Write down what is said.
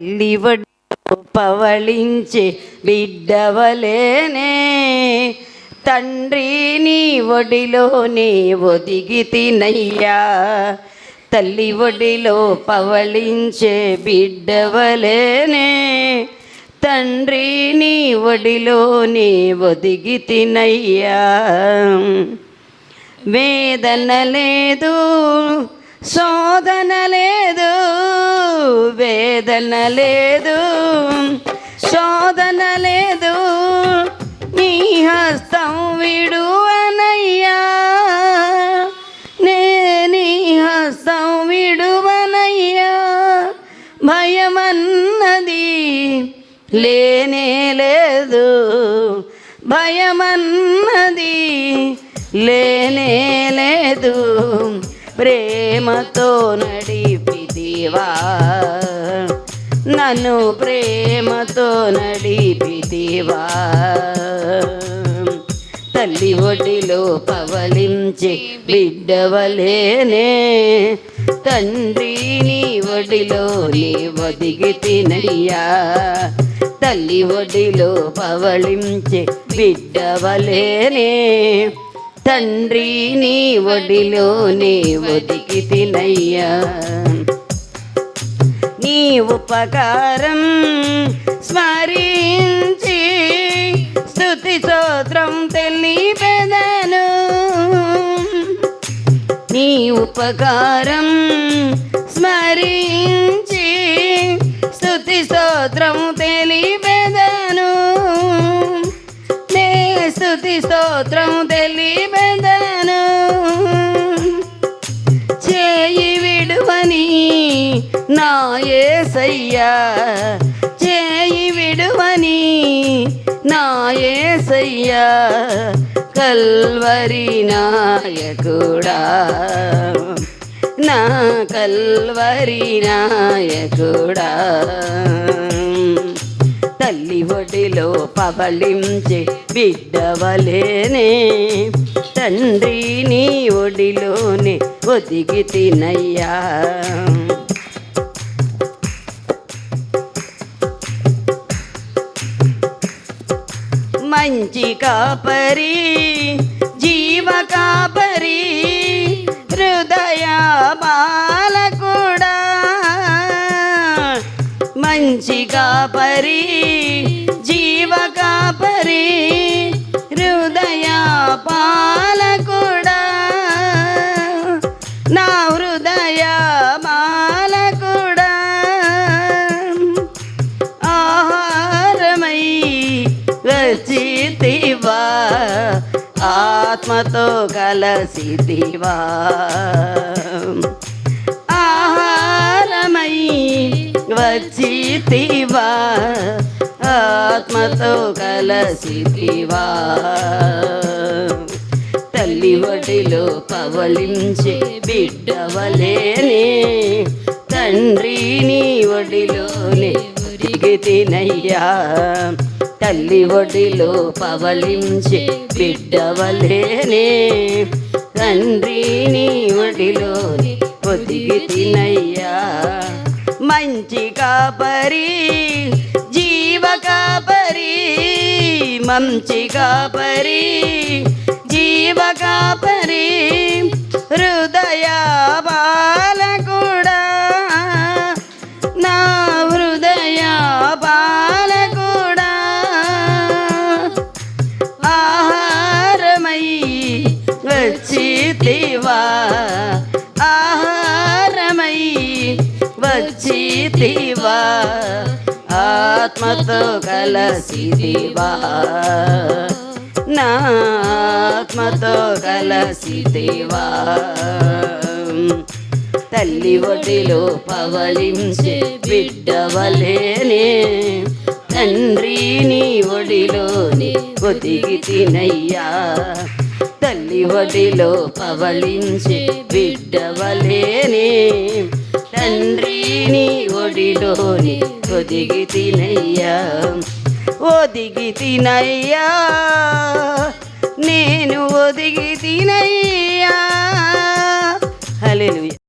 లివడు పవళించే బిడ్డవలేనే తండ్రి నీ ఒడిలోనే ఒదిగి తినయ్యా. తల్లి ఒడిలో పవళించే బిడ్డవలేనే తండ్రి నీ ఒడిలోనే ఒదిగి తినయ్యా. వేదన లేదు, శోధన లేదు, వేదన లేదు, శోధన లేదు, నీ హస్తం విడువనయ్యా. నీ హస్తం విడువనయ్యా. భయమన్నది లేనే లేదు, భయమన్నది లేనే లేదు. ప్రేమతో నడిపితివా నన్ను, ప్రేమతో నడిపితివా. తల్లి ఒడిలో పవళించే బిడ్డవలేనే తండ్రి నీ ఒడిలోనే ఒదిగి తినయ్యా. తల్లి ఒడిలో పవళించే బిడ్డవలేనే తండ్రి నీ ఒడిలోనే ఒదిగి తినయ్యా. నీ ఉపకారం స్మరించి స్తుతి స్తోత్రం తెలిపెదను. నీ ఉపకారం స్మరించి స్తుతి స్తోత్రం తెలిపెదను. నే స్తుతి స్తోత్రం తెలిపెదను. చేయి విడువని నా యేసయ్యా, చేయి విడువని నా యేసయ్యా. కల్వరి నాయకుడా, నా కల్వరి నాయకుడా. తల్లి ఒడిలో పవళించే బిడ్డవలేనే తండ్రి నీ ఒడిలోనే ఒదిగి తినయ్యా. మంచి కాపరి, జీవ కాపరి, హృదయ బాలకుడా. మంచి కాపరి, జీవ కాపరి, హృదయ బాలకుడా. నా హృదయ బాలకుడా. ఆహారమై వచ్చితివా, ఆత్మతో కలసితివా. ఆహారమై వచ్చితివా, ఆత్మతో కలసితివా. తల్లి ఒడిలో పవళించే బిడ్డవలేనే తండ్రి నీ ఒడిలోనే ఒదిగి తినయ్యా. తల్లి ఒడిలో పవళించే బిడ్డవలేనే తండ్రి నీ ఒడిలోనే ఒదిగి తినయ్యా. మంచి కాపరి, జీవ కాపరి, మంచి కాపరి, జీవ కాపరి, హృదయ బాలకుడా. నా హృదయ బాలకుడా. ఆహారమై వచ్చితివా, ఆహారమై వచ్చితివా, ఆత్మతో కలసితివా. నా ఆత్మతో కలసితివా. తల్లి ఒడిలో పవళించే బిడ్డవలేనే తండ్రి నీ ఒడిలోనే ఒదిగి తినయ్యా. తల్లి ఒడిలో పవళించే బిడ్డవలేనే తండ్రి నీ ఒడిలోనే ఒదిగి తినయ్యా. ఒదిగి తినయ్యా, నేను ఒదిగి తినయ్యా. హల్లెలూయా.